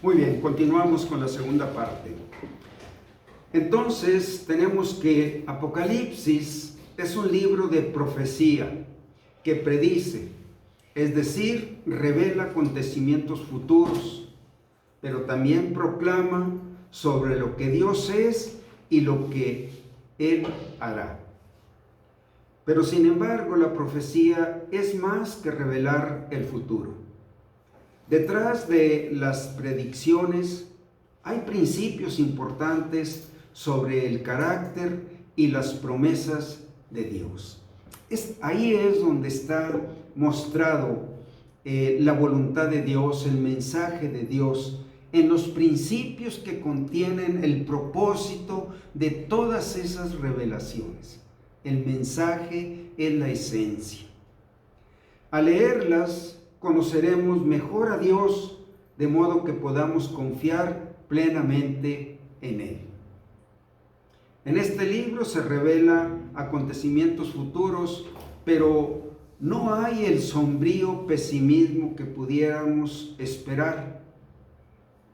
Muy bien, continuamos con la segunda parte. Entonces, tenemos que Apocalipsis es un libro de profecía que predice, es decir, revela acontecimientos futuros, pero también proclama sobre lo que Dios es y lo que Él hará. Pero sin embargo, la profecía es más que revelar el futuro. Detrás de las predicciones hay principios importantes sobre el carácter y las promesas de Dios. Ahí es donde está mostrado la voluntad de Dios, el mensaje de Dios, en los principios que contienen el propósito de todas esas revelaciones. El mensaje es la esencia. Al leerlas, conoceremos mejor a Dios, de modo que podamos confiar plenamente en Él. En este libro se revelan acontecimientos futuros, pero no hay el sombrío pesimismo que pudiéramos esperar.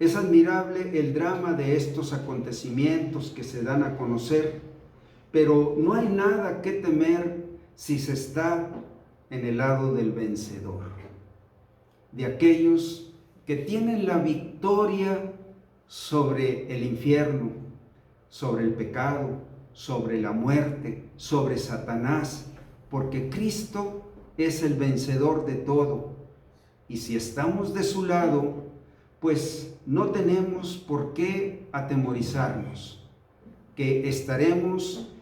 Es admirable el drama de estos acontecimientos que se dan a conocer, pero no hay nada que temer si se está en el lado del vencedor, de aquellos que tienen la victoria sobre el infierno, sobre el pecado, sobre la muerte, sobre Satanás, porque Cristo es el vencedor de todo. Y si estamos de su lado, pues no tenemos por qué atemorizarnos, que estaremos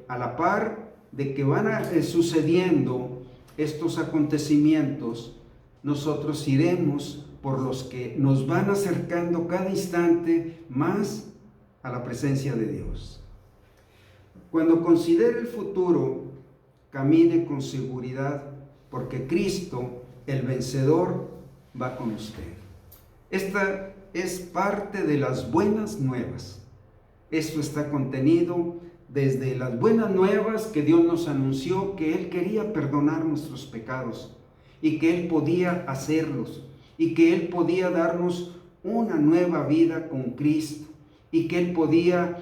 a la par de que van sucediendo estos acontecimientos. Nosotros iremos por los que nos van acercando cada instante más a la presencia de Dios. Cuando considere el futuro, camine con seguridad, porque Cristo, el vencedor, va con usted. Esta es parte de las buenas nuevas. Esto está contenido desde las buenas nuevas que Dios nos anunció, que Él quería perdonar nuestros pecados y que Él podía hacerlos y que Él podía darnos una nueva vida con Cristo y que Él podía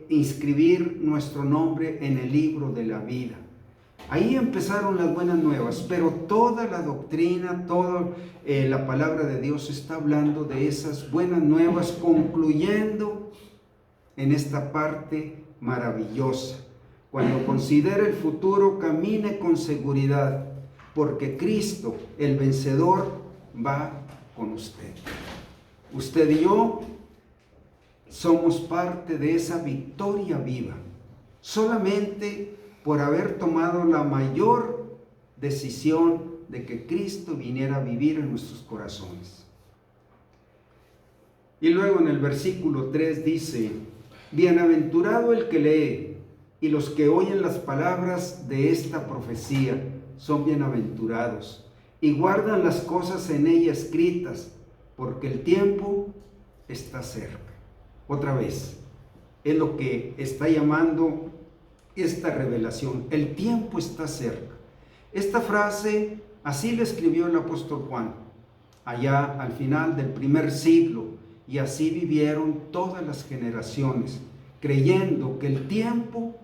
inscribir nuestro nombre en el libro de la vida. Ahí empezaron las buenas nuevas, pero toda la doctrina, toda la palabra de Dios está hablando de esas buenas nuevas, concluyendo en esta parte maravillosa. Cuando considere el futuro, camine con seguridad, porque Cristo, el vencedor, va con usted. Usted y yo somos parte de esa victoria viva, solamente por haber tomado la mayor decisión de que Cristo viniera a vivir en nuestros corazones. Y luego en el versículo 3 dice: bienaventurado el que lee y los que oyen las palabras de esta profecía son bienaventurados y guardan las cosas en ella escritas, porque el tiempo está cerca. Otra vez, es lo que está llamando esta revelación. El tiempo está cerca. Esta frase así la escribió el apóstol Juan, allá al final del primer siglo, y así vivieron todas las generaciones, creyendo que el tiempo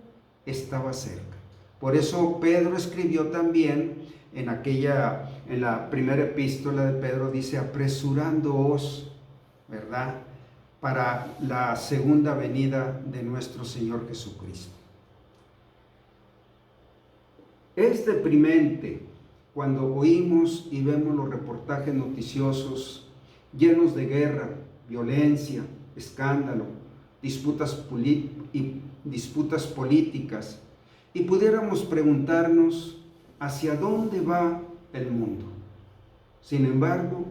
estaba cerca. Por eso Pedro escribió también en la primera epístola de Pedro, dice: apresurándoos, ¿verdad?, para la segunda venida de nuestro Señor Jesucristo. Es deprimente cuando oímos y vemos los reportajes noticiosos llenos de guerra, violencia, escándalo, disputas políticas, y pudiéramos preguntarnos hacia dónde va el mundo. Sin embargo,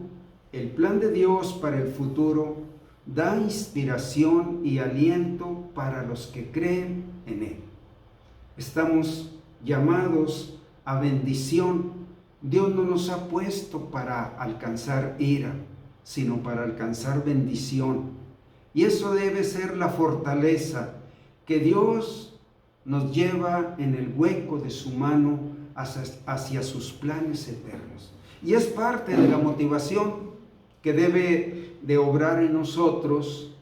el plan de Dios para el futuro da inspiración y aliento para los que creen en Él. Estamos llamados a bendición. Dios no nos ha puesto para alcanzar ira, sino para alcanzar bendición. Y eso debe ser la fortaleza que Dios nos lleva en el hueco de su mano hacia sus planes eternos. Y es parte de la motivación que debe de obrar en nosotros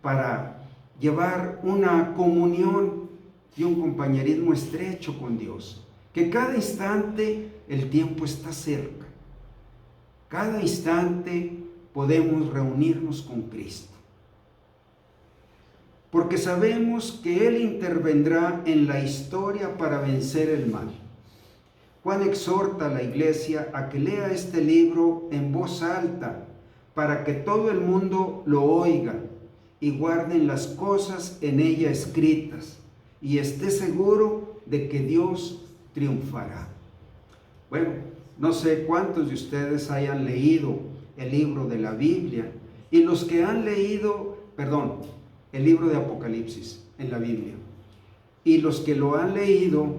para llevar una comunión y un compañerismo estrecho con Dios. Que cada instante el tiempo está cerca. Cada instante podemos reunirnos con Cristo. Porque sabemos que Él intervendrá en la historia para vencer el mal. Juan exhorta a la iglesia a que lea este libro en voz alta para que todo el mundo lo oiga y guarden las cosas en ella escritas y esté seguro de que Dios triunfará. Bueno, no sé cuántos de ustedes hayan leído el libro de la Biblia y los que han leído, el libro de Apocalipsis en la Biblia, y los que lo han leído,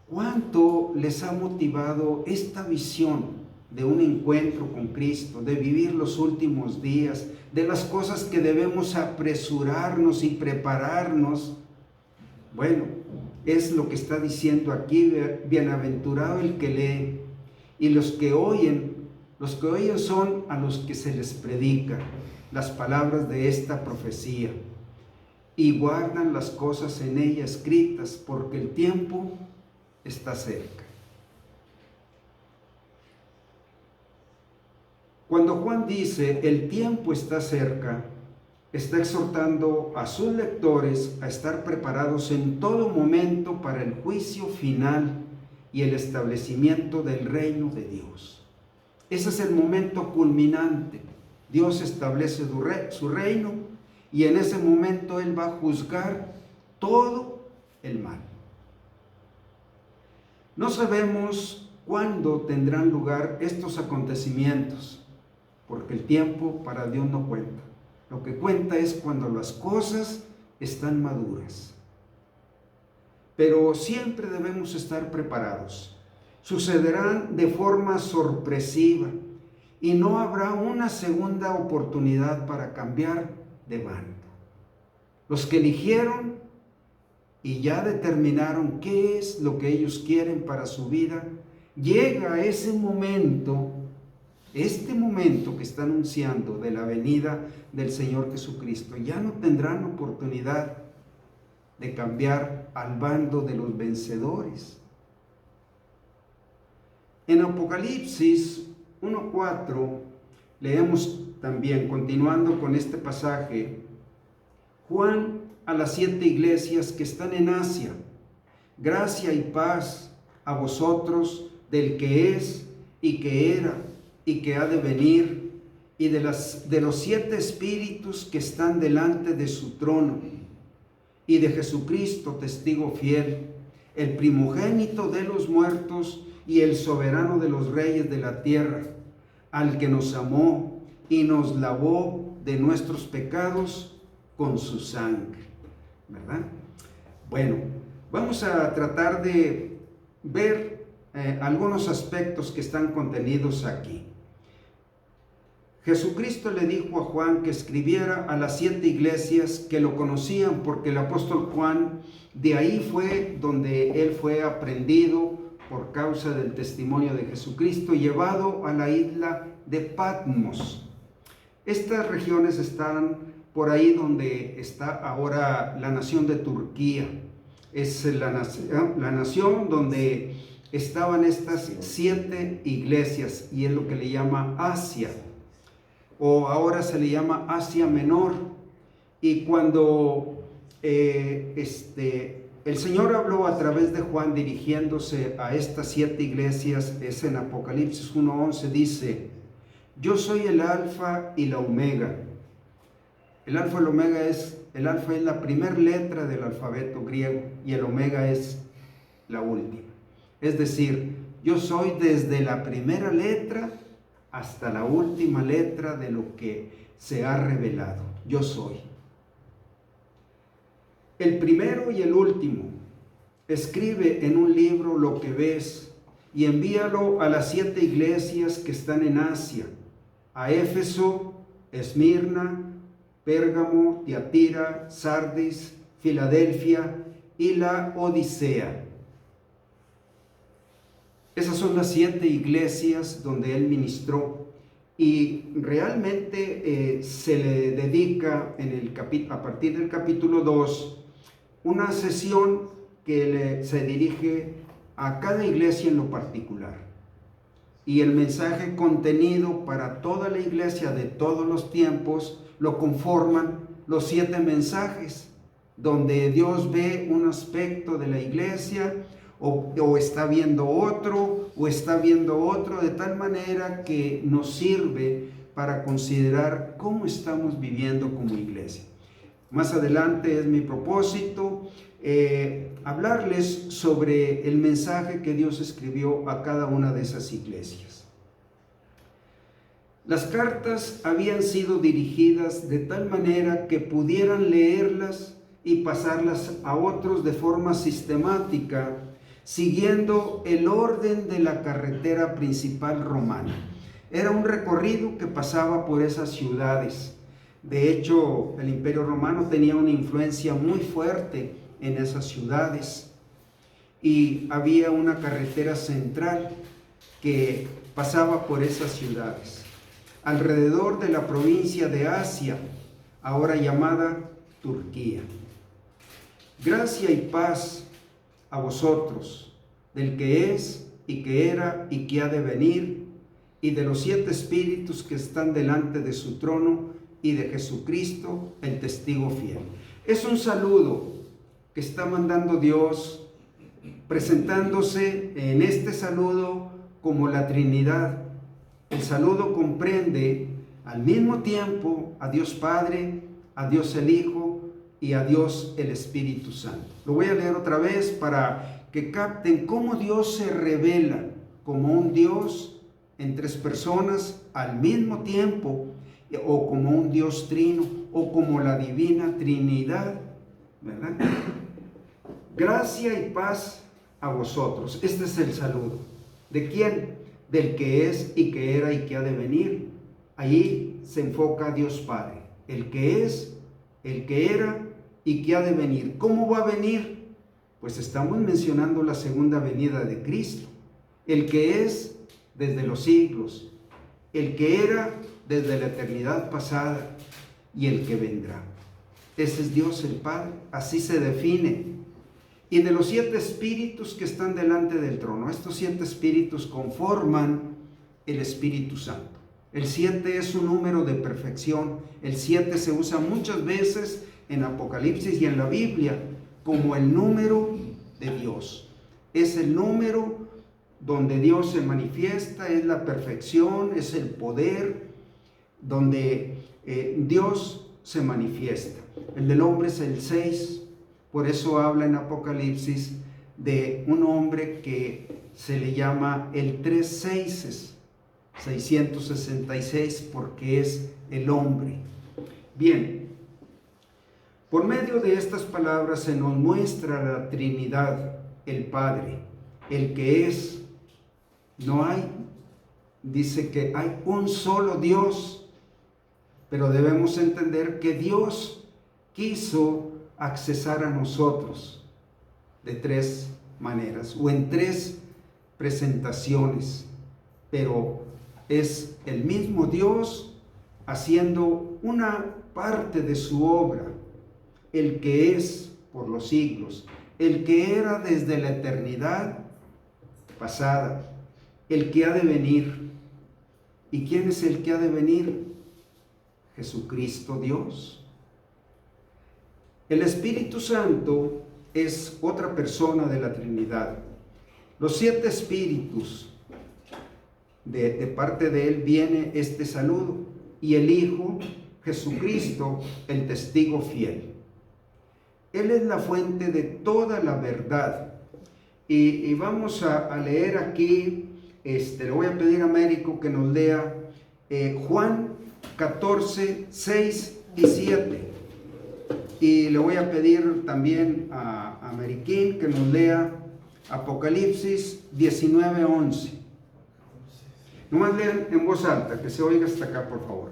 ¿cuánto les ha motivado esta visión de un encuentro con Cristo, de vivir los últimos días, de las cosas que debemos apresurarnos y prepararnos? Bueno, es lo que está diciendo aquí: bienaventurado el que lee, y los que oyen son a los que se les predica las palabras de esta profecía, y guardan las cosas en ella escritas, porque el tiempo está cerca. Cuando Juan dice el tiempo está cerca, está exhortando a sus lectores a estar preparados en todo momento para el juicio final y el establecimiento del reino de Dios. Ese es el momento culminante. Dios establece su reino y en ese momento Él va a juzgar todo el mal. No sabemos cuándo tendrán lugar estos acontecimientos, porque el tiempo para Dios no cuenta. Lo que cuenta es cuando las cosas están maduras. Pero siempre debemos estar preparados. Sucederán de forma sorpresiva y no habrá una segunda oportunidad para cambiar de bando. Los que eligieron y ya determinaron qué es lo que ellos quieren para su vida, llega ese momento, este momento que está anunciando de la venida del Señor Jesucristo. Ya no tendrán oportunidad de cambiar al bando de los vencedores. En Apocalipsis 1:4 leemos también, continuando con este pasaje: Juan a las 7 iglesias que están en Asia, gracia y paz a vosotros del que es y que era y que ha de venir, y de los 7 espíritus que están delante de su trono, y de Jesucristo, testigo fiel, el primogénito de los muertos y el soberano de los reyes de la tierra, al que nos amó y nos lavó de nuestros pecados con su sangre. ¿Verdad? Bueno, vamos a tratar de ver algunos aspectos que están contenidos aquí. Jesucristo le dijo a Juan que escribiera a las 7 iglesias que lo conocían, porque el apóstol Juan, de ahí fue donde él fue aprendido por causa del testimonio de Jesucristo, llevado a la isla de Patmos. Estas regiones están por ahí donde está ahora la nación de Turquía. Es la nación donde estaban estas 7 iglesias, y es lo que le llama Asia, o ahora se le llama Asia Menor. Y cuando el Señor habló a través de Juan dirigiéndose a estas 7 iglesias, es en Apocalipsis 1:11, dice: yo soy el alfa y la omega. El alfa y la omega el alfa es la primera letra del alfabeto griego y el omega es la última. Es decir, yo soy desde la primera letra hasta la última letra de lo que se ha revelado. Yo soy el primero y el último. Escribe en un libro lo que ves y envíalo a las 7 iglesias que están en Asia: a Éfeso, Esmirna, Pérgamo, Tiatira, Sardis, Filadelfia y la Odisea. Esas son las 7 iglesias donde él ministró. y realmente se le dedica a partir del capítulo 2 una sesión que se dirige a cada iglesia en lo particular. Y el mensaje contenido para toda la iglesia de todos los tiempos lo conforman los 7 mensajes, donde Dios ve un aspecto de la iglesia o está viendo otro, de tal manera que nos sirve para considerar cómo estamos viviendo como iglesia. Más adelante es mi propósito hablarles sobre el mensaje que Dios escribió a cada una de esas iglesias. Las cartas habían sido dirigidas de tal manera que pudieran leerlas y pasarlas a otros de forma sistemática, siguiendo el orden de la carretera principal romana. Era un recorrido que pasaba por esas ciudades. De hecho, el Imperio Romano tenía una influencia muy fuerte en esas ciudades y había una carretera central que pasaba por esas ciudades. Alrededor de la provincia de Asia, ahora llamada Turquía. Gracia y paz a vosotros, del que es y que era y que ha de venir, y de los 7 espíritus que están delante de su trono, y de Jesucristo, el testigo fiel. Es un saludo que está mandando Dios, presentándose en este saludo como la Trinidad. El saludo comprende al mismo tiempo a Dios Padre, a Dios el Hijo y a Dios el Espíritu Santo. Lo voy a leer otra vez para que capten cómo Dios se revela como un Dios en 3 personas al mismo tiempo, o como un Dios trino, o como la divina Trinidad, ¿verdad? Gracia y paz a vosotros. Este es el saludo. ¿De quién? Del que es y que era y que ha de venir. Allí se enfoca a Dios Padre. El que es, el que era y que ha de venir. ¿Cómo va a venir? Pues estamos mencionando la segunda venida de Cristo. El que es desde los siglos. El que era desde la eternidad pasada y el que vendrá. Ese es Dios el Padre, así se define. Y de los 7 espíritus que están delante del trono, estos 7 espíritus conforman el Espíritu Santo. El 7 es un número de perfección. El 7 se usa muchas veces en Apocalipsis y en la Biblia como el número de Dios. Es el número donde Dios se manifiesta, es la perfección, es el poder, donde Dios se manifiesta. El del hombre es el 6, por eso habla en Apocalipsis de un hombre que se le llama el 3 seises, 666, porque es el hombre. Bien, por medio de estas palabras se nos muestra la Trinidad, el Padre, el que es. No hay, dice que hay un solo Dios, pero debemos entender que Dios quiso accesar a nosotros de 3 maneras o en 3 presentaciones, pero es el mismo Dios haciendo una parte de su obra, el que es por los siglos, el que era desde la eternidad pasada, el que ha de venir. ¿Y quién es el que ha de venir? Jesucristo Dios. El Espíritu Santo es otra persona de la Trinidad. Los 7 espíritus, de parte de Él viene este saludo, y el Hijo, Jesucristo, el testigo fiel. Él es la fuente de toda la verdad. Y vamos a leer aquí, le voy a pedir a Américo que nos lea Juan 14, 6 y 7. Y le voy a pedir también a Mariquín que nos lea Apocalipsis 19, 11. Nomás lean en voz alta, que se oiga hasta acá, por favor.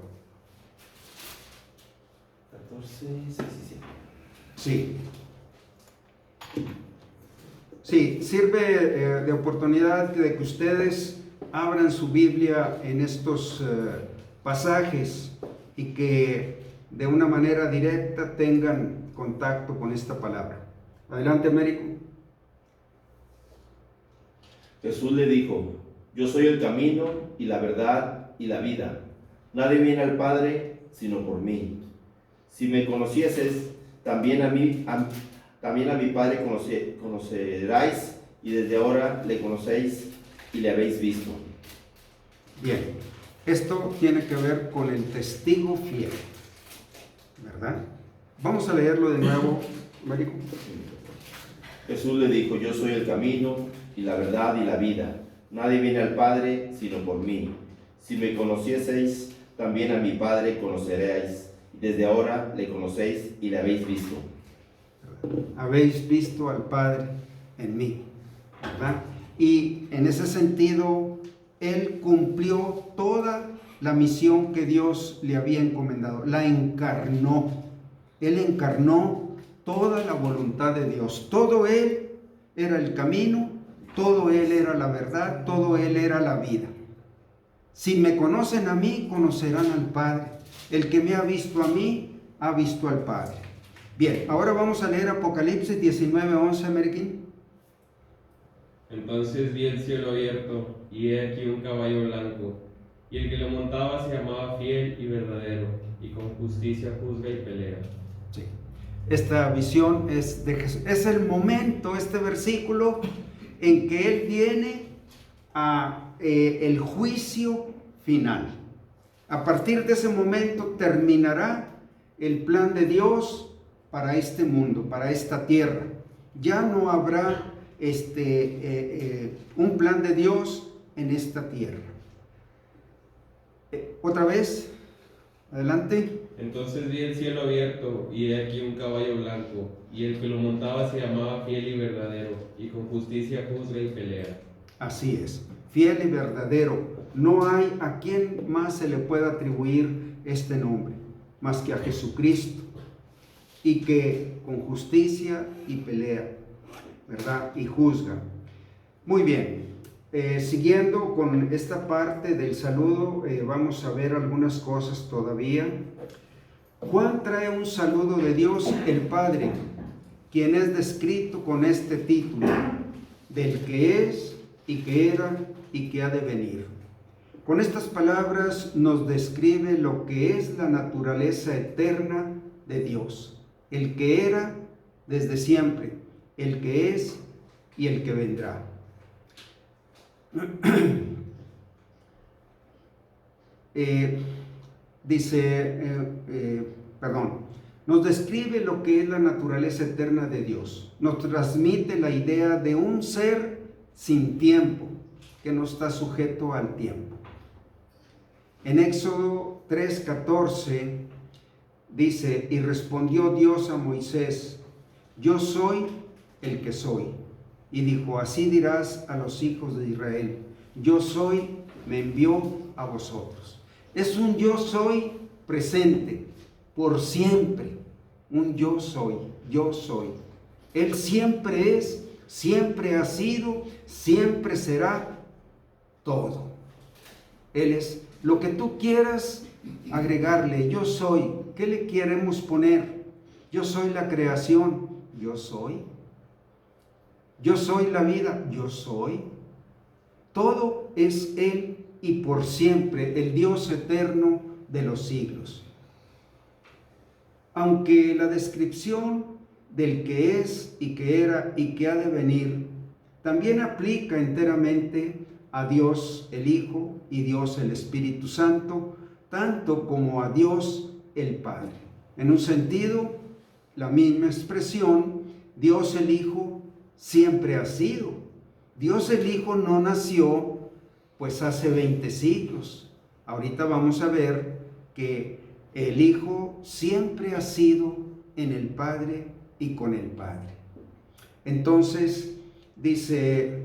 14, 6 y 7. Sí. Sí, sirve de oportunidad de que ustedes abran su Biblia en estos pasajes y que de una manera directa tengan contacto con esta palabra. Adelante, Américo. Jesús le dijo: yo soy el camino y la verdad y la vida. Nadie viene al Padre sino por mí. Si me conocieses, también a mi Padre conoceráis, y desde ahora le conocéis y le habéis visto. Bien, esto tiene que ver con el testigo fiel, ¿verdad? Vamos a leerlo de nuevo, Américo. Jesús le dijo: yo soy el camino y la verdad y la vida. Nadie viene al Padre sino por mí. Si me conocieseis, también a mi Padre conoceréis. Desde ahora le conocéis y le habéis visto. Habéis visto al Padre en mí, ¿verdad? Y en ese sentido, Él cumplió toda la misión que Dios le había encomendado. La encarnó. Él encarnó toda la voluntad de Dios. Todo Él era el camino, todo Él era la verdad, todo Él era la vida. Si me conocen a mí, conocerán al Padre. El que me ha visto a mí, ha visto al Padre. Bien, ahora vamos a leer Apocalipsis 19:11, Ameriquín. Entonces vi el cielo abierto, y he aquí un caballo blanco, y el que lo montaba se llamaba Fiel y Verdadero, y con justicia juzga y pelea. Sí. Esta visión es de Jesús. Es el momento, este versículo, en que Él viene a el juicio final. A partir de ese momento terminará el plan de Dios para este mundo, para esta tierra. Ya no habrá un plan de Dios en esta tierra. Otra vez, adelante. Entonces vi el cielo abierto, y he aquí un caballo blanco, y el que lo montaba se llamaba Fiel y Verdadero, y con justicia juzga y pelea. Así es, fiel y verdadero. No hay a quien más se le pueda atribuir este nombre, más que a Jesucristo, y que con justicia y pelea, ¿verdad? Y juzga. Muy bien, siguiendo con esta parte del saludo, vamos a ver algunas cosas todavía. Juan trae un saludo de Dios el Padre, quien es descrito con este título, del que es y que era y que ha de venir. Con estas palabras nos describe lo que es la naturaleza eterna de Dios, el que era desde siempre, el que es y el que vendrá. Nos describe lo que es la naturaleza eterna de Dios. Nos transmite la idea de un ser sin tiempo, que no está sujeto al tiempo. En Éxodo 3:14 dice: y respondió Dios a Moisés: yo soy el que soy. Y dijo: así dirás a los hijos de Israel: yo soy, me envió a vosotros. Es un yo soy presente, por siempre. Un yo soy, yo soy. Él siempre es, siempre ha sido, siempre será todo. Él es lo que tú quieras agregarle. Yo soy. ¿Qué le queremos poner? Yo soy la creación. Yo soy. Yo soy la vida. Yo soy. Todo es Él y por siempre, el Dios eterno de los siglos. Aunque la descripción del que es y que era y que ha de venir también aplica enteramente a Dios el Hijo y Dios el Espíritu Santo, tanto como a Dios el Padre. En un sentido, la misma expresión, Dios el Hijo siempre ha sido. Dios el Hijo no nació pues hace 20 siglos. Ahorita vamos a ver que el Hijo siempre ha sido en el Padre y con el Padre. Entonces dice,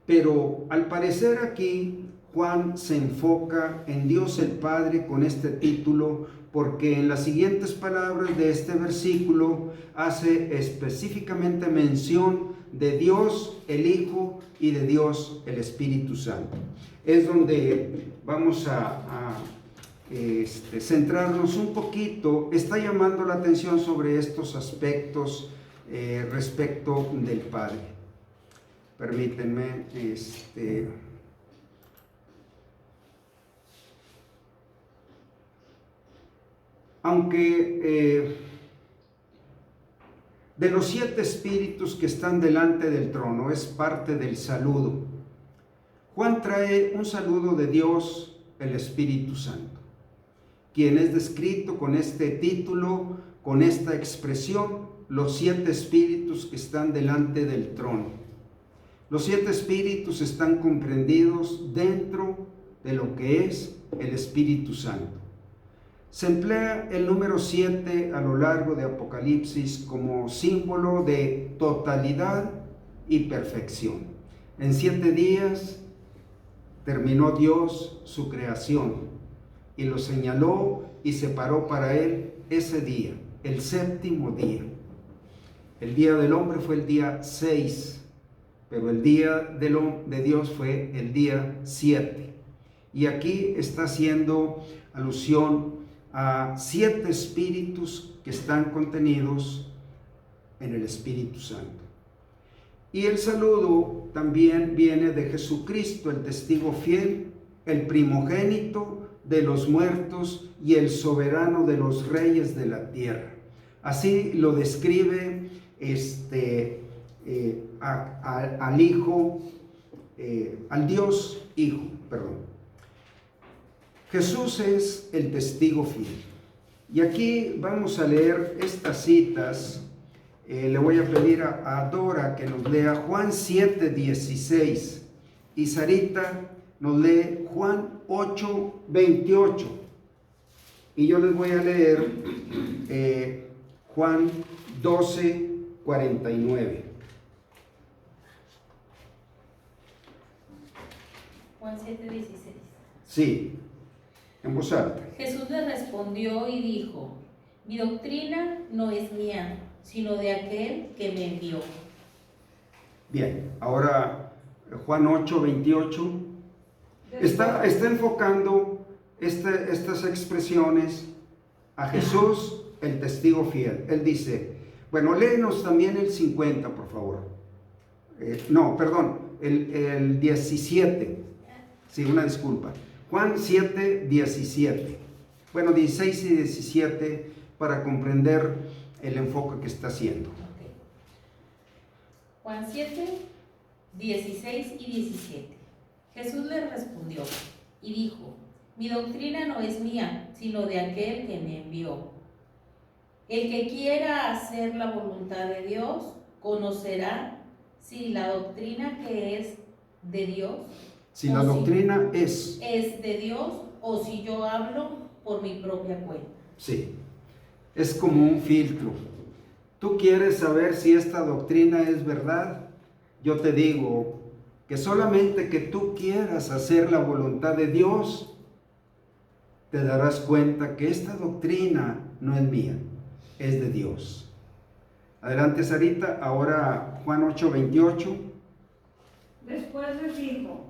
pero al parecer aquí Juan se enfoca en Dios el Padre con este título, porque en las siguientes palabras de este versículo hace específicamente mención de Dios el Hijo y de Dios el Espíritu Santo. Es donde vamos a centrarnos un poquito. Está llamando la atención sobre estos aspectos respecto del Padre. Permítanme, aunque de los 7 espíritus que están delante del trono, es parte del saludo. Juan trae un saludo de Dios, el Espíritu Santo, quien es descrito con este título, con esta expresión, los 7 espíritus que están delante del trono. Los 7 espíritus están comprendidos dentro de lo que es el Espíritu Santo. Se emplea el número 7 a lo largo de Apocalipsis como símbolo de totalidad y perfección. En 7 días terminó Dios su creación y lo señaló y separó para él ese día, el 7º día. El día del hombre fue el día 6, pero el día de Dios fue el día 7. Y aquí está haciendo alusión a 7 espíritus que están contenidos en el Espíritu Santo. Y el saludo también viene de Jesucristo, el testigo fiel, el primogénito de los muertos y el soberano de los reyes de la tierra. Así lo describe al Hijo, al Dios Hijo, perdón. Jesús es el testigo fiel. Y aquí vamos a leer estas citas. Le voy a pedir a Dora que nos lea Juan 7:16 y Sarita nos lee Juan 8:28. Y yo les voy a leer Juan 12:49. Juan 7:16. Sí, en voz alta. Jesús le respondió y dijo: mi doctrina no es mía, sino de aquel que me envió. Bien, ahora Juan 8:28 está enfocando estas expresiones a Jesús, el testigo fiel. Él dice, bueno, léenos también el 50, por favor. El 17. Sí, una disculpa. Juan 7:17. Bueno, 16 y 17 para comprender el enfoque que está haciendo. Okay. Juan 7:16 y 17. Jesús le respondió y dijo: mi doctrina no es mía, sino de aquel que me envió. El que quiera hacer la voluntad de Dios conocerá si la doctrina que es de Dios. Si la doctrina es de Dios o si yo hablo por mi propia cuenta. Sí, es como un filtro. ¿Tú quieres saber si esta doctrina es verdad? Yo te digo que solamente que tú quieras hacer la voluntad de Dios, te darás cuenta que esta doctrina no es mía, es de Dios. Adelante, Sarita. Ahora Juan 8:28. Después les dijo: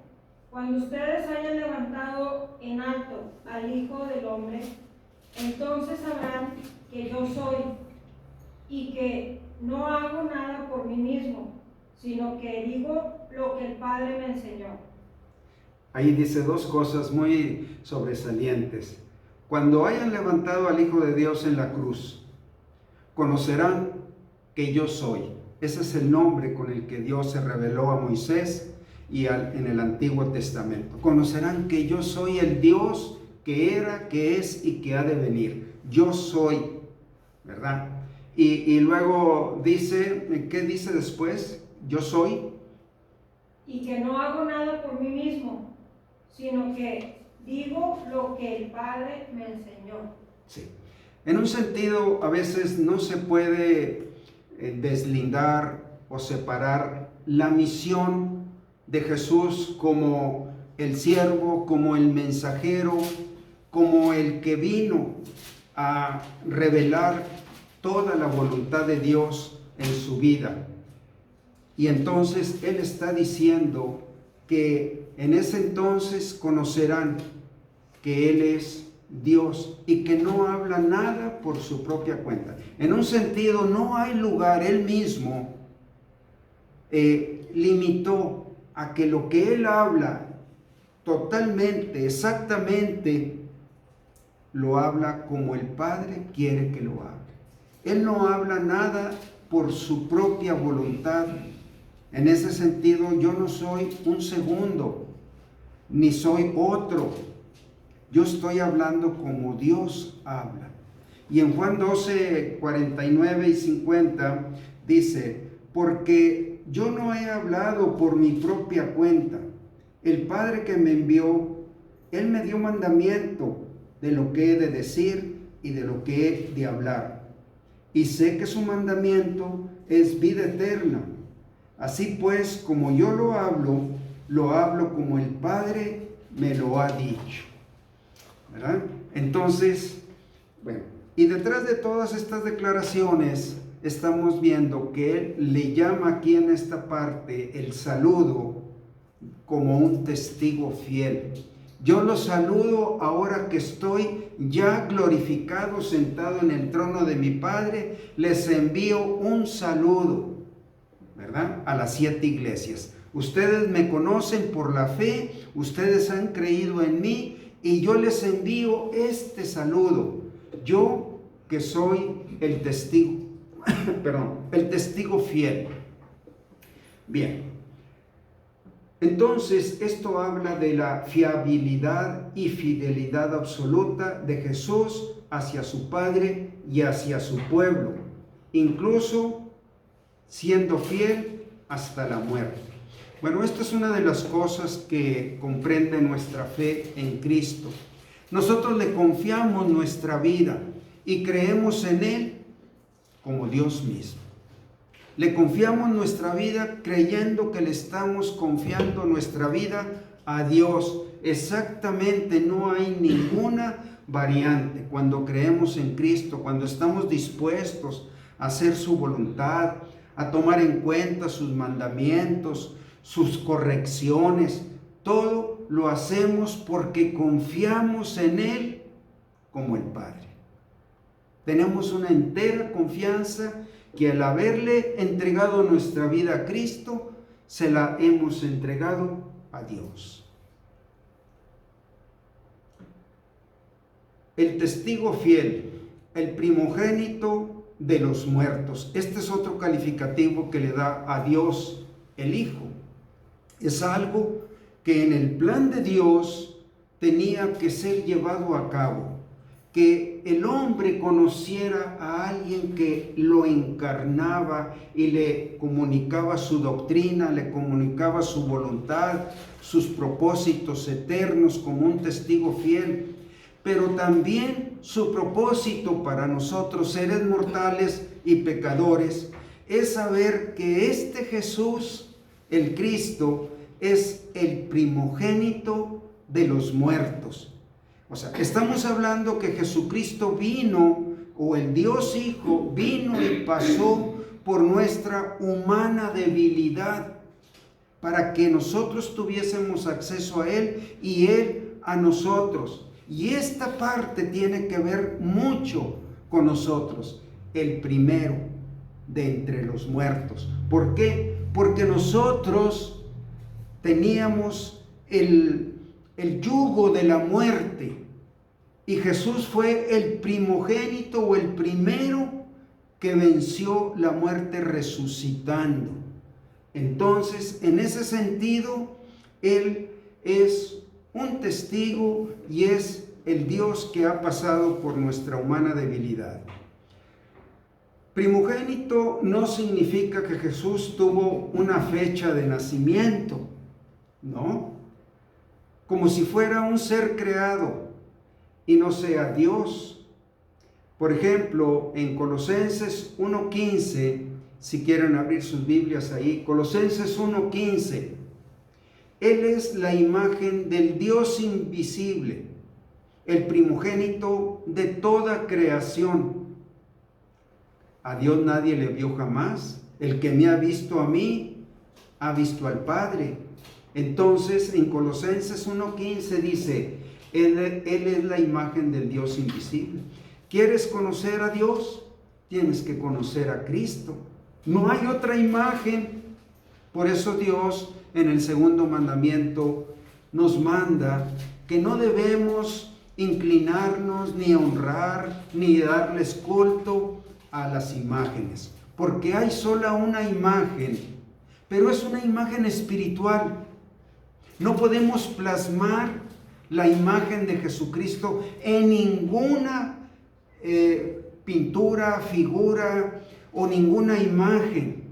cuando ustedes hayan levantado en alto al Hijo del Hombre, entonces sabrán que yo soy, y que no hago nada por mí mismo, sino que digo lo que el Padre me enseñó. Ahí dice 2 cosas muy sobresalientes. Cuando hayan levantado al Hijo de Dios en la cruz, conocerán que yo soy. Ese es el nombre con el que Dios se reveló a Moisés y en el Antiguo Testamento. Conocerán que yo soy el Dios que era, que es y que ha de venir. Yo soy, ¿verdad? Y luego dice, ¿qué dice después? Yo soy. Y que no hago nada por mí mismo, sino que digo lo que el Padre me enseñó. Sí. En un sentido, a veces no se puede deslindar o separar la misión de Jesús como el siervo, como el mensajero, como el que vino a revelar toda la voluntad de Dios en su vida. Y entonces Él está diciendo que en ese entonces conocerán que Él es Dios y que no habla nada por su propia cuenta. En un sentido, no hay lugar, Él mismo limitó a que lo que Él habla totalmente, exactamente, lo habla como el Padre quiere que lo hable. Él no habla nada por su propia voluntad. En ese sentido, yo no soy un segundo, ni soy otro. Yo estoy hablando como Dios habla. Y en Juan 12, 49 y 50 dice, porque yo no he hablado por mi propia cuenta. El Padre que me envió, Él me dio mandamiento de lo que he de decir y de lo que he de hablar. Y sé que su mandamiento es vida eterna. Así pues, como yo lo hablo como el Padre me lo ha dicho. ¿Verdad? Entonces, bueno, y detrás de todas estas declaraciones estamos viendo que Él le llama aquí en esta parte el saludo como un testigo fiel. Yo los saludo ahora que estoy ya glorificado, sentado en el trono de mi Padre. Les envío un saludo, ¿verdad? A las 7 iglesias. Ustedes me conocen por la fe, ustedes han creído en mí y yo les envío este saludo. Yo que soy el testigo, el testigo fiel. Bien. Entonces, esto habla de la fiabilidad y fidelidad absoluta de Jesús hacia su Padre y hacia su pueblo, incluso siendo fiel hasta la muerte. Bueno, esta es una de las cosas que comprende nuestra fe en Cristo. Nosotros le confiamos nuestra vida y creemos en Él como Dios mismo. Le confiamos nuestra vida creyendo que le estamos confiando nuestra vida a Dios. Exactamente, no hay ninguna variante. Cuando creemos en Cristo, cuando estamos dispuestos a hacer su voluntad, a tomar en cuenta sus mandamientos, sus correcciones, todo lo hacemos porque confiamos en Él como el Padre. Tenemos una entera confianza que al haberle entregado nuestra vida a Cristo, se la hemos entregado a Dios. El testigo fiel, el primogénito de los muertos. Este es otro calificativo que le da a Dios el Hijo. Es algo que en el plan de Dios tenía que ser llevado a cabo. Que el hombre conociera a alguien que lo encarnaba y le comunicaba su doctrina, le comunicaba su voluntad, sus propósitos eternos como un testigo fiel. Pero también su propósito para nosotros, seres mortales y pecadores, es saber que este Jesús, el Cristo, es el primogénito de los muertos. O sea, estamos hablando que Jesucristo vino, o el Dios Hijo vino y pasó por nuestra humana debilidad para que nosotros tuviésemos acceso a Él y Él a nosotros. Y esta parte tiene que ver mucho con nosotros, el primero de entre los muertos. ¿Por qué? Porque nosotros teníamos el yugo de la muerte. Y Jesús fue el primogénito o el primero que venció la muerte resucitando. Entonces, en ese sentido, Él es un testigo y es el Dios que ha pasado por nuestra humana debilidad. Primogénito no significa que Jesús tuvo una fecha de nacimiento, ¿no? Como si fuera un ser creado y no sea Dios. Por ejemplo, en Colosenses 1:15, si quieren abrir sus Biblias ahí, Colosenses 1:15, Él es la imagen del Dios invisible, el primogénito de toda creación. A Dios nadie le vio jamás. El que me ha visto a mí, ha visto al Padre. Entonces en Colosenses 1:15 dice, Él es la imagen del Dios invisible. ¿Quieres conocer a Dios? Tienes que conocer a Cristo. No hay otra imagen. Por eso Dios en el segundo mandamiento nos manda que no debemos inclinarnos ni honrar ni darles culto a las imágenes, porque hay sola una imagen, pero es una imagen espiritual. No podemos plasmar la imagen de Jesucristo en ninguna pintura, figura o ninguna imagen.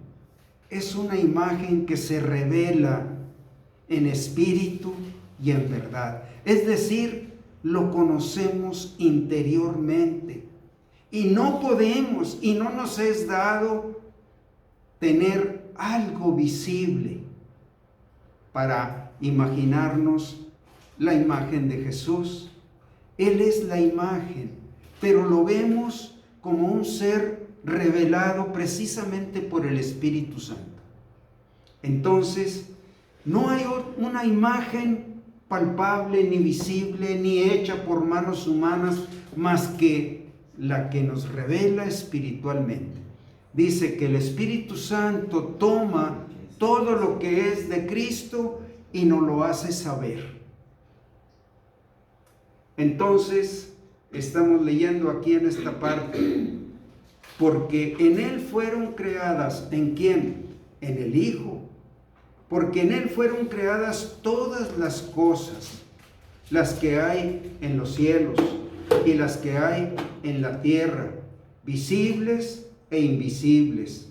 Es una imagen que se revela en espíritu y en verdad. Es decir, lo conocemos interiormente. Y no podemos, y no nos es dado tener algo visible para imaginarnos la imagen de Jesús. Él es la imagen, pero lo vemos como un ser revelado precisamente por el Espíritu Santo. Entonces, no hay una imagen palpable, ni visible, ni hecha por manos humanas, más que la que nos revela espiritualmente. Dice que el Espíritu Santo toma todo lo que es de Cristo y nos lo hace saber. Entonces, estamos leyendo aquí en esta parte, porque en Él fueron creadas, ¿en quién? En el Hijo. Porque en Él fueron creadas todas las cosas, las que hay en los cielos y las que hay en la tierra, visibles e invisibles,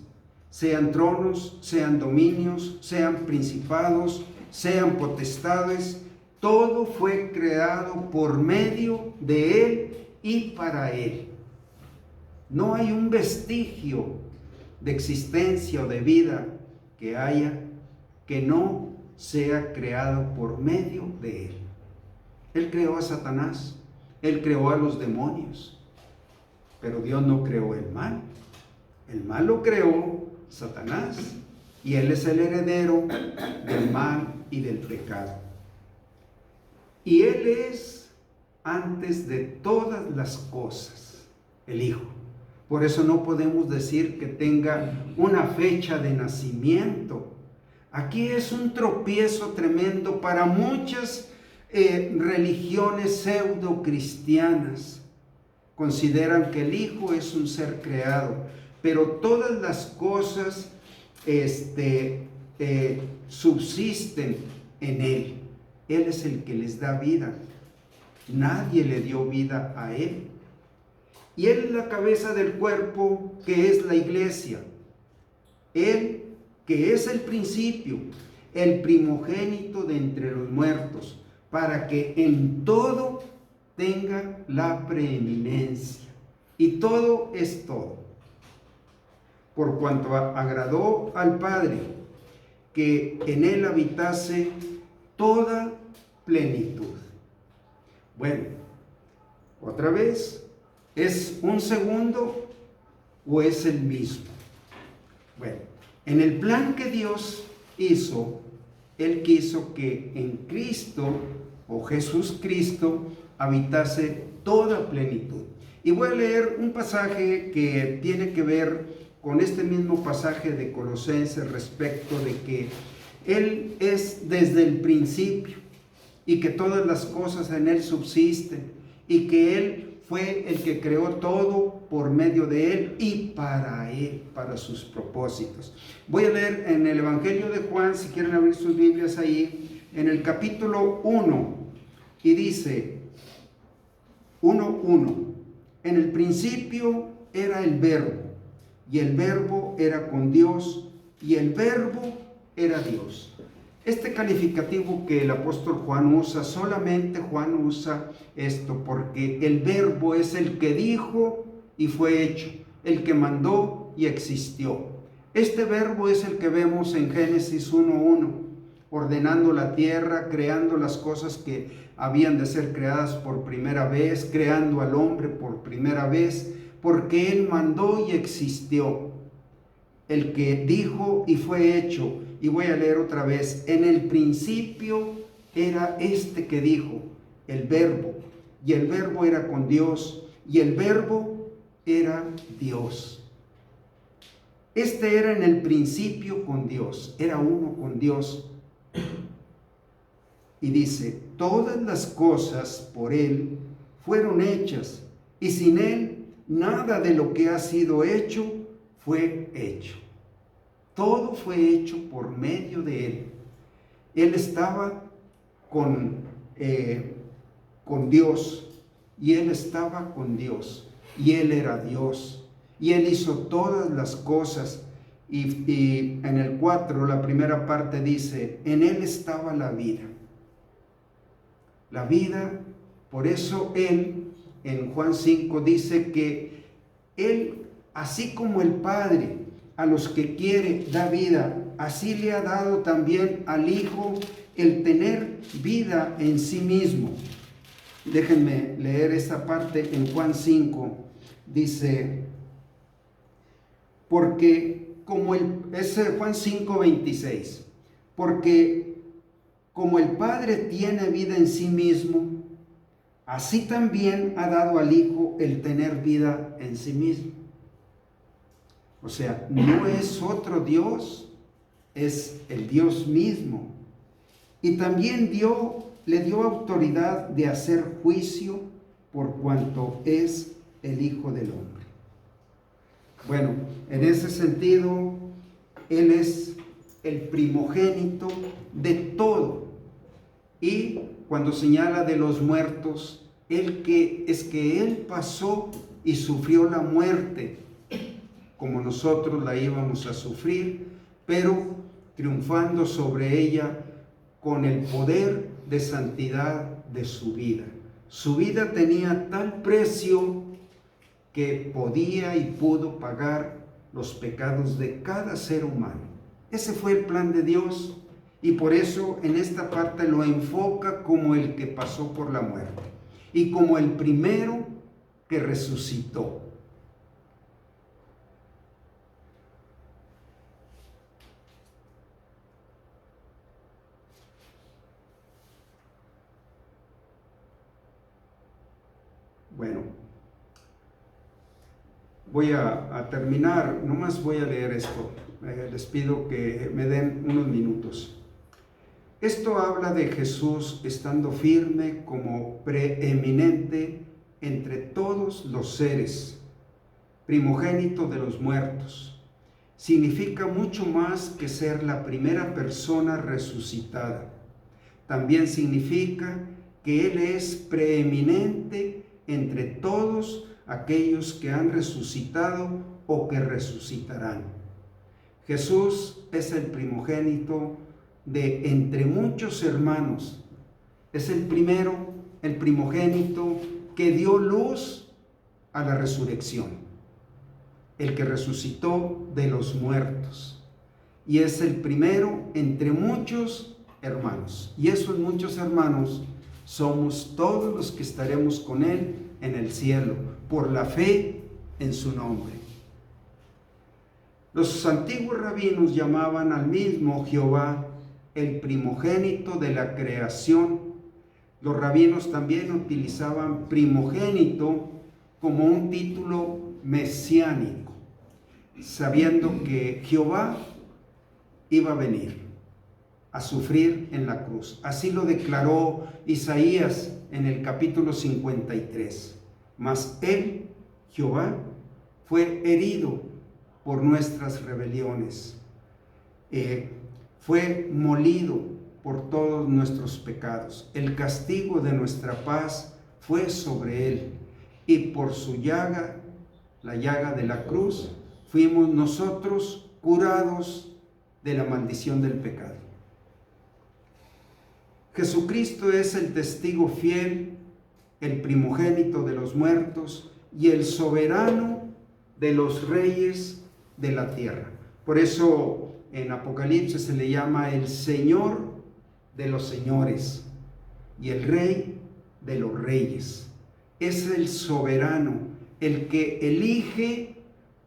sean tronos, sean dominios, sean principados, sean potestades. Todo fue creado por medio de Él y para Él. No hay un vestigio de existencia o de vida que haya que no sea creado por medio de Él. Él creó a Satanás, Él creó a los demonios, pero Dios no creó el mal. El mal lo creó Satanás y Él es el heredero del mal y del pecado. Y Él es antes de todas las cosas, el Hijo. Por eso no podemos decir que tenga una fecha de nacimiento. Aquí es un tropiezo tremendo para muchas religiones pseudo-cristianas. Consideran que el Hijo es un ser creado, pero todas las cosas subsisten en Él. Él es el que les da vida. Nadie le dio vida a Él. Y Él es la cabeza del cuerpo, que es la iglesia. Él, que es el principio, el primogénito de entre los muertos, para que en todo tenga la preeminencia. Y todo es todo. Por cuanto agradó al Padre que en Él habitase toda plenitud. Bueno, otra vez, ¿es un segundo o es el mismo? Bueno, en el plan que Dios hizo, Él quiso que en Cristo, o Jesús Cristo, habitase toda plenitud. Y voy a leer un pasaje que tiene que ver con este mismo pasaje de Colosenses respecto de que Él es desde el principio y que todas las cosas en Él subsisten y que Él fue el que creó todo por medio de Él y para Él, para sus propósitos. Voy a leer en el Evangelio de Juan, si quieren abrir sus Biblias ahí, en el capítulo 1, y dice 1:1, en el principio era el Verbo, y el Verbo era con Dios, y el Verbo era Dios. Este calificativo que el apóstol Juan usa, solamente Juan usa esto porque el Verbo es el que dijo y fue hecho, el que mandó y existió. Este Verbo es el que vemos en Génesis 1:1, ordenando la tierra, creando las cosas que habían de ser creadas por primera vez, creando al hombre por primera vez, porque Él mandó y existió. El que dijo y fue hecho, y voy a leer otra vez, en el principio era este que dijo, el Verbo, y el Verbo era con Dios, y el Verbo era Dios. Este era en el principio con Dios, era uno con Dios. Y dice, todas las cosas por Él fueron hechas, y sin Él nada de lo que ha sido hecho fue hecho. Todo fue hecho por medio de Él. Él estaba con Dios, y Él estaba con Dios, y Él era Dios, y Él hizo todas las cosas. Y en el 4, la primera parte dice, en Él estaba la vida. La vida, por eso Él, en Juan 5, dice que Él, así como el Padre a los que quiere da vida, así le ha dado también al Hijo el tener vida en sí mismo. Déjenme leer esta parte en Juan 5. Dice, porque como es Juan 5:26, porque como el Padre tiene vida en sí mismo, así también ha dado al Hijo el tener vida en sí mismo. O sea, no es otro Dios, es el Dios mismo. Y también le dio autoridad de hacer juicio por cuanto es el Hijo del Hombre. Bueno, en ese sentido, Él es el primogénito de todo. Y cuando señala de los muertos, Él pasó y sufrió la muerte, como nosotros la íbamos a sufrir, pero triunfando sobre ella con el poder de santidad de su vida. Su vida tenía tal precio que podía y pudo pagar los pecados de cada ser humano. Ese fue el plan de Dios, y por eso en esta parte lo enfoca como el que pasó por la muerte y como el primero que resucitó. Bueno, voy a terminar, nomás voy a leer esto. Les pido que me den unos minutos. Esto habla de Jesús estando firme como preeminente entre todos los seres, primogénito de los muertos. Significa mucho más que ser la primera persona resucitada. También significa que Él es preeminente entre todos aquellos que han resucitado o que resucitarán. Jesús es el primogénito de entre muchos hermanos. Es el primero, el primogénito que dio luz a la resurrección, el que resucitó de los muertos. Y es el primero entre muchos hermanos. Y esos muchos hermanos somos todos los que estaremos con Él en el cielo, por la fe en su nombre. Los antiguos rabinos llamaban al mismo Jehová el primogénito de la creación. Los rabinos también utilizaban primogénito como un título mesiánico, sabiendo que Jehová iba a venir a sufrir en la cruz. Así lo declaró Isaías en el capítulo 53. Mas Él, Jehová, fue herido por nuestras rebeliones, fue molido por todos nuestros pecados. El castigo de nuestra paz fue sobre Él, y por su llaga, la llaga de la cruz, fuimos nosotros curados de la maldición del pecado. Jesucristo es el testigo fiel, el primogénito de los muertos y el soberano de los reyes de la tierra. Por eso en Apocalipsis se le llama el Señor de los señores y el Rey de los reyes. Es el soberano, el que elige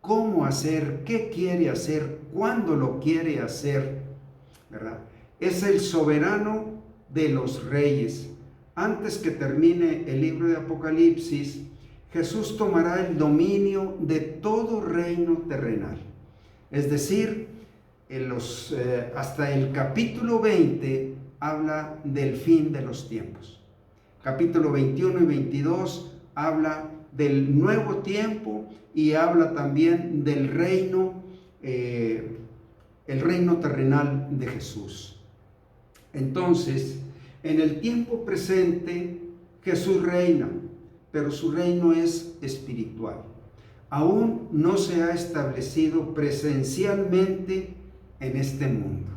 cómo hacer, qué quiere hacer, cuándo lo quiere hacer. ¿verdad? Es el soberano de los reyes. Antes que termine el libro de Apocalipsis, Jesús tomará el dominio de todo reino terrenal. Es decir, hasta el capítulo 20 habla del fin de los tiempos. Capítulo 21 y 22 habla del nuevo tiempo y habla también del reino, el reino terrenal de Jesús. Entonces, en el tiempo presente, Jesús reina, pero su reino es espiritual. Aún no se ha establecido presencialmente en este mundo.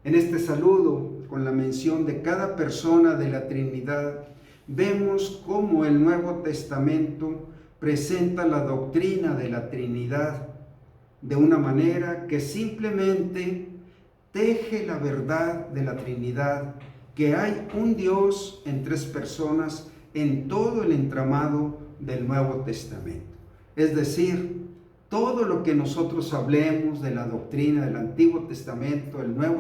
En este saludo, con la mención de cada persona de la Trinidad, vemos cómo el Nuevo Testamento presenta la doctrina de la Trinidad de una manera que simplemente teje la verdad de la Trinidad, que hay un Dios en tres personas en todo el entramado del Nuevo Testamento. Es decir, todo lo que nosotros hablemos de la doctrina del Antiguo Testamento, el Nuevo